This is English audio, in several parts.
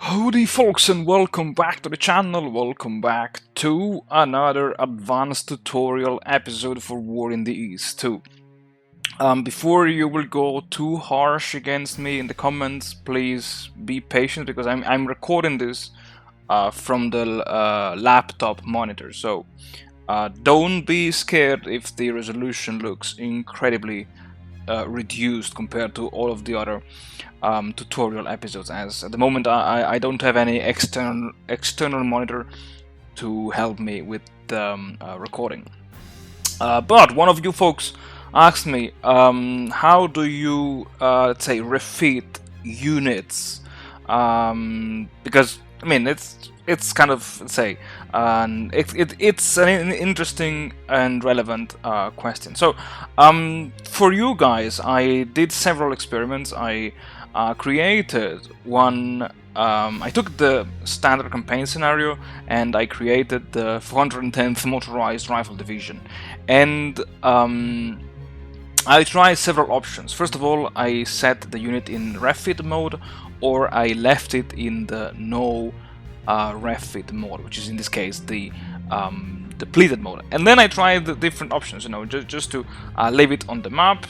Howdy folks, and welcome back to the channel, welcome back to another advanced tutorial episode for War in the East 2. Before you will go too harsh against me in the comments, please be patient because I'm recording this from the laptop monitor, so don't be scared if the resolution looks incredibly reduced compared to all of the other tutorial episodes, as at the moment I don't have any external monitor to help me with the recording. But one of you folks asked me, how do you let's say refit units? Because I mean it's kind of, let's say, it's an interesting and relevant question. So for you guys, I did several experiments. I created one. I took the standard campaign scenario and I created the 410th Motorized Rifle Division, and I tried several options. First of all, I set the unit in refit mode, or I left it in the no refit mode, which is in this case the depleted mode. And then I tried the different options, just to leave it on the map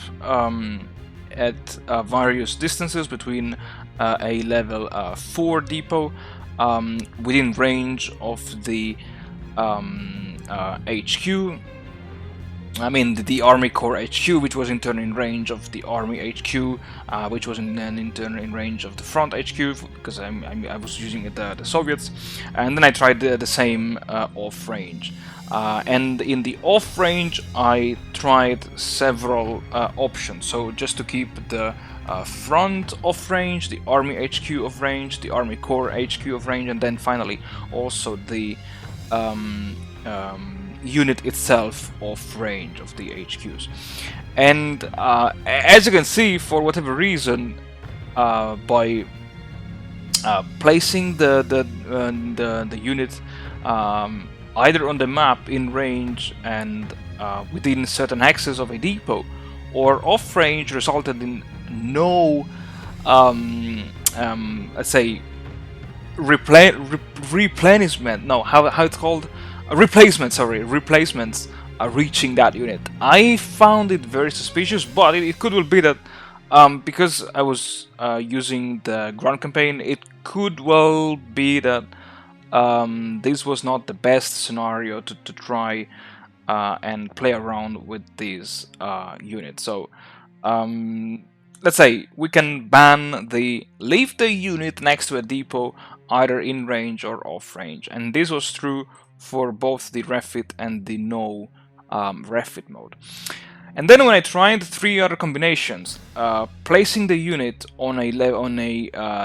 at various distances between a level 4 depot, within range of the HQ. I mean the Army Corps HQ, which was in turn in range of the Army HQ, which was in turn in range of the Front HQ, because I was using the Soviets. And then I tried the same off range. And in the off range, I tried several options. So just to keep the front off range, the Army HQ off range, the Army Corps HQ off range, and then finally also the unit itself off range of the HQs. And as you can see, for whatever reason, by placing the unit either on the map in range and within certain axes of a depot, or off range, resulted in no let's say replenishment. No, how it's called? Replacements reaching that unit. I found it very suspicious, but it could well be that because I was using the ground campaign, it could well be that this was not the best scenario to try and play around with these units. So let's say we can leave the unit next to a depot, either in range or off range, and this was true for both the refit and the no refit mode. And then when I tried 3 other combinations, placing the unit on a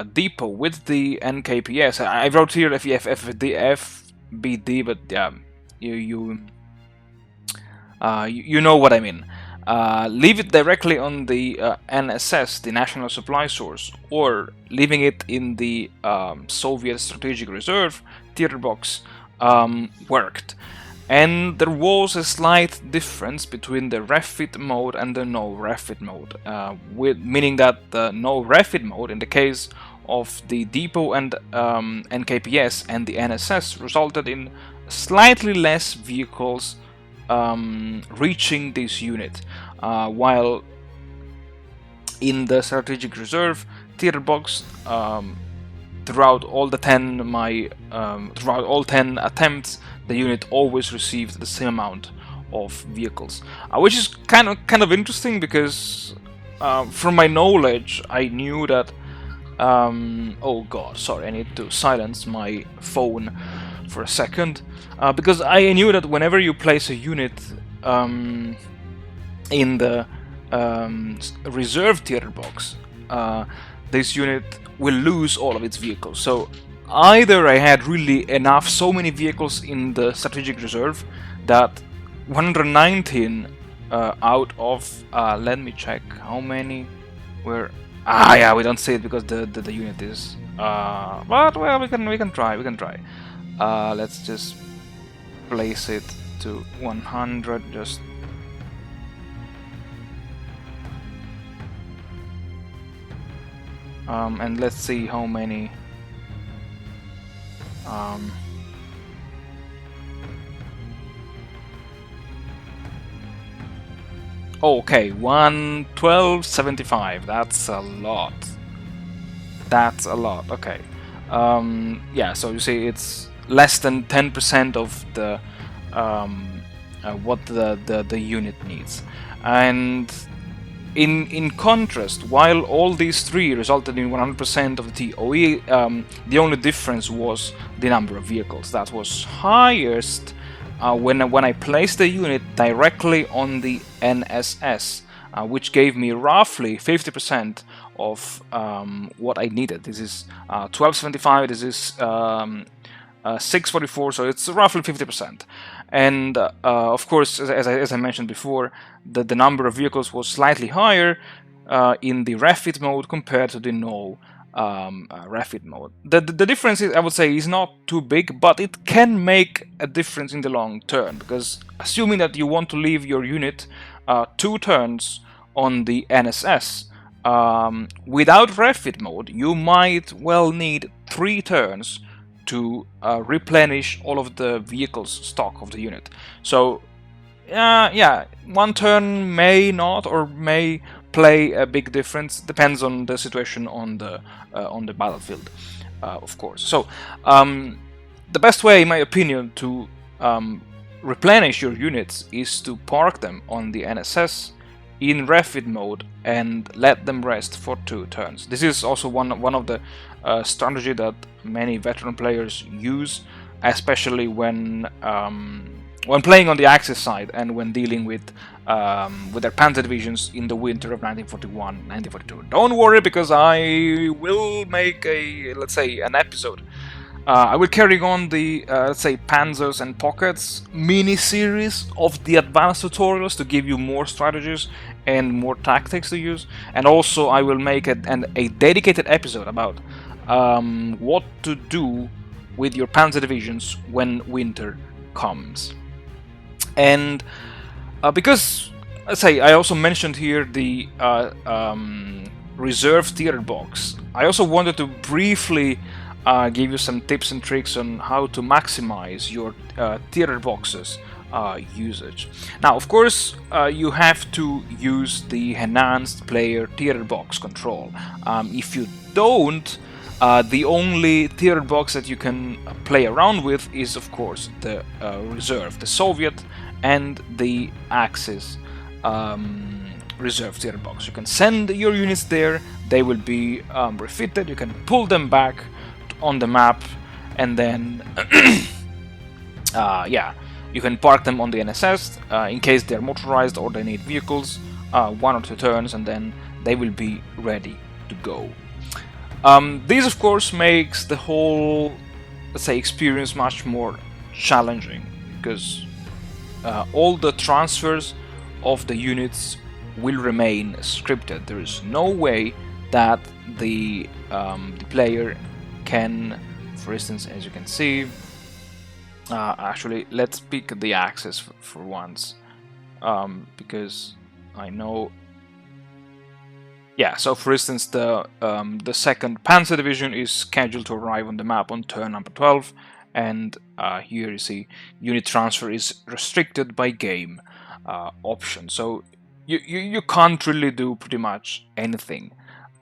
depot with the NKPS, I wrote here FBD, but yeah, you know what I mean. Leave it directly on the NSS, the National Supply Source, or leaving it in the Soviet Strategic Reserve theater box worked. And there was a slight difference between the refit mode and the no refit mode, meaning that the no refit mode, in the case of the depot and NKPS and the NSS, resulted in slightly less vehicles reaching this unit, while in the strategic reserve theater box, throughout all 10 attempts, the unit always received the same amount of vehicles, which is kind of interesting, because from my knowledge, I knew that oh god, sorry, I need to silence my phone for a second, because I knew that whenever you place a unit in the reserve theater box, this unit will lose all of its vehicles. So either I had really so many vehicles in the strategic reserve that 119 out of let me check how many were. Yeah, we don't see it because the unit is but well, we can try. Let's just place it to 100, just and let's see how many Um, okay, 112.75. That's a lot. That's a lot. Okay. Yeah. So you see, it's less than 10% of the what the unit needs, and in contrast, while all these three resulted in 100% of the TOE, the only difference was the number of vehicles. That was highest when I placed the unit directly on the NSS, which gave me roughly 50% of what I needed. This is 1275. This is 644, so it's roughly 50%. And of course, as I mentioned before, the number of vehicles was slightly higher in the refit mode compared to the no refit mode. The difference is, I would say, is not too big, but it can make a difference in the long term, because assuming that you want to leave your unit 2 turns on the NSS, without refit mode, you might well need 3 turns to replenish all of the vehicles stock of the unit. So yeah, 1 turn may not, or may play a big difference. Depends on the situation on the battlefield, of course. So the best way, in my opinion, to replenish your units is to park them on the NSS in refit mode and let them rest for 2 turns. This is also one of the strategy that many veteran players use, especially when playing on the Axis side and when dealing with their Panzer divisions in the winter of 1941-1942. Don't worry, because I will make let's say, an episode. I will carry on the, let's say, Panzers and Pockets mini-series of the advanced tutorials to give you more strategies and more tactics to use. And also I will make a dedicated episode about what to do with your Panzer divisions when winter comes. And because, let's say, I also mentioned here the reserve theater box, I also wanted to briefly give you some tips and tricks on how to maximize your theater boxes usage. Now, of course, you have to use the enhanced player theater box control. If you don't, the only theater box that you can play around with is, of course, the reserve, the Soviet and the Axis reserve theater box. You can send your units there, they will be refitted, you can pull them back on the map, and then yeah, you can park them on the NSS in case they're motorized or they need vehicles, 1 or 2 turns, and then they will be ready to go. This, of course, makes the whole, let's say, experience much more challenging, because all the transfers of the units will remain scripted. There is no way that the player can, for instance, as you can see, actually, let's pick the Axis for once, because I know. Yeah, so for instance, the 2nd Panzer Division is scheduled to arrive on the map on turn number 12, and here you see unit transfer is restricted by game option. So you can't really do pretty much anything.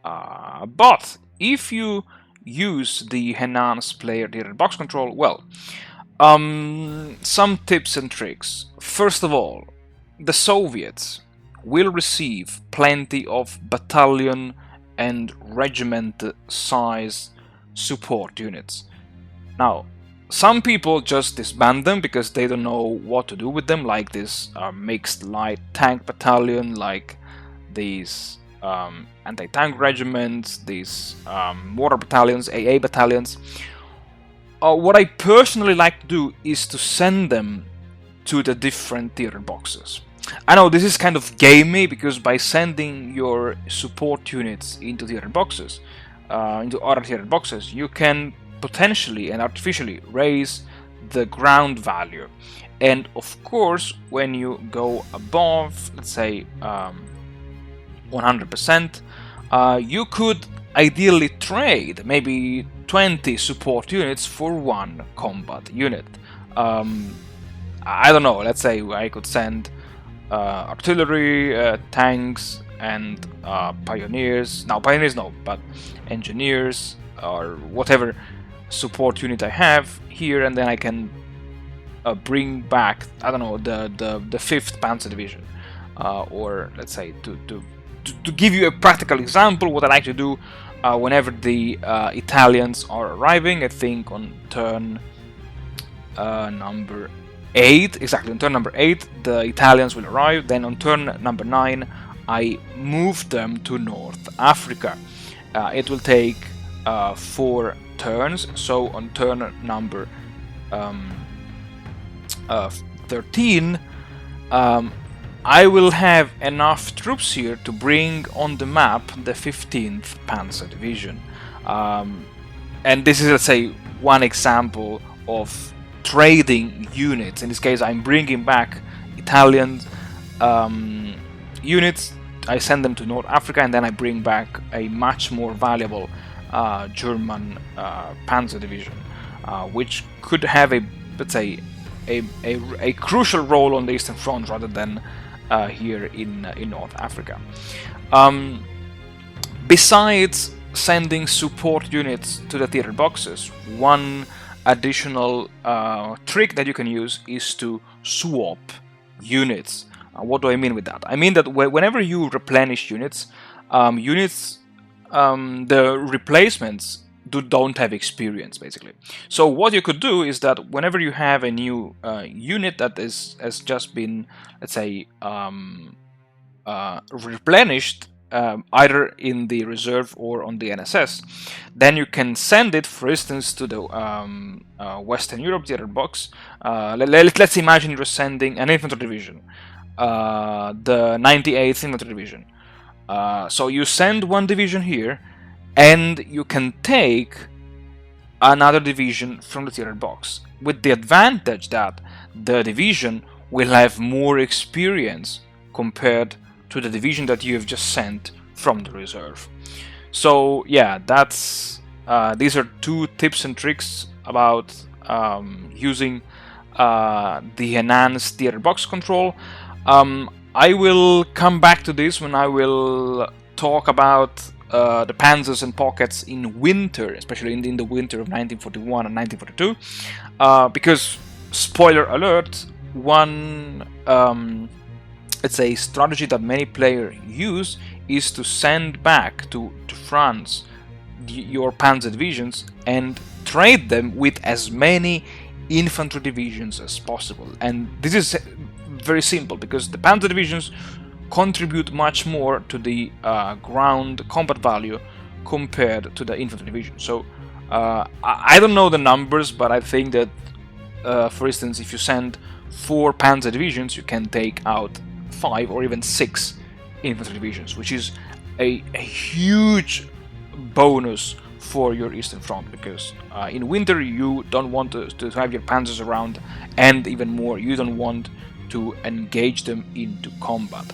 But if you use the enhanced player theater box control, well, some tips and tricks. First of all, the Soviets will receive plenty of battalion and regiment size support units. Now, some people just disband them because they don't know what to do with them, like this mixed light tank battalion, like these anti-tank regiments, these mortar battalions, AA battalions. What I personally like to do is to send them to the different theater boxes. I know this is kind of gamey, because by sending your support units into theater boxes, into other theater boxes, you can potentially and artificially raise the ground value. And of course, when you go above, let's say, 100%, you could ideally trade maybe 20 support units for 1 combat unit. I don't know, let's say I could send artillery, tanks, and pioneers. Now, pioneers no, but engineers or whatever support unit I have here, and then I can bring back, I don't know, the 5th Panzer Division, or let's say to give you a practical example, what I like to do whenever the Italians are arriving, I think on turn number 8, exactly on turn number 8, the Italians will arrive. Then on turn number 9, I move them to North Africa. It will take 4 turns, so on turn number 13, I will have enough troops here to bring on the map the 15th Panzer Division. And this is, let's say, one example of trading units. In this case, I'm bringing back Italian units, I send them to North Africa, and then I bring back a much more valuable German Panzer Division, which could have a, let's say, a crucial role on the Eastern Front rather than here in North Africa. Besides sending support units to the theater boxes, one additional trick that you can use is to swap units. What do I mean with that? I mean that whenever you replenish units, the replacements don't have experience, basically. So what you could do is that whenever you have a new unit that has just been, let's say, replenished, either in the reserve or on the NSS, then you can send it, for instance, to the Western Europe theater box. Let's imagine you're sending an infantry division, the 98th Infantry Division. So you send one division here, and you can take another division from the theater box, with the advantage that the division will have more experience compared to the division that you have just sent from the reserve. So yeah, that's these are 2 tips and tricks about using the enhanced theater box control. I will come back to this when I will talk about the panzers and pockets in winter, especially in the winter of 1941 and 1942, because, spoiler alert, one let's say strategy that many players use is to send back to France your panzer divisions and trade them with as many infantry divisions as possible. And this is very simple because the panzer divisions contribute much more to the ground combat value compared to the infantry division. So I don't know the numbers, but I think that for instance, if you send 4 panzer divisions, you can take out 5 or even 6 infantry divisions, which is a huge bonus for your Eastern Front, because in winter you don't want to have your panzers around, and even more, you don't want to engage them into combat.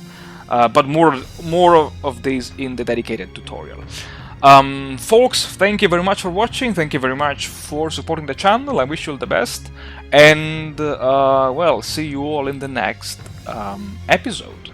But more of these in the dedicated tutorial. Folks, thank you very much for watching, thank you very much for supporting the channel, I wish you all the best, and well, see you all in the next episode.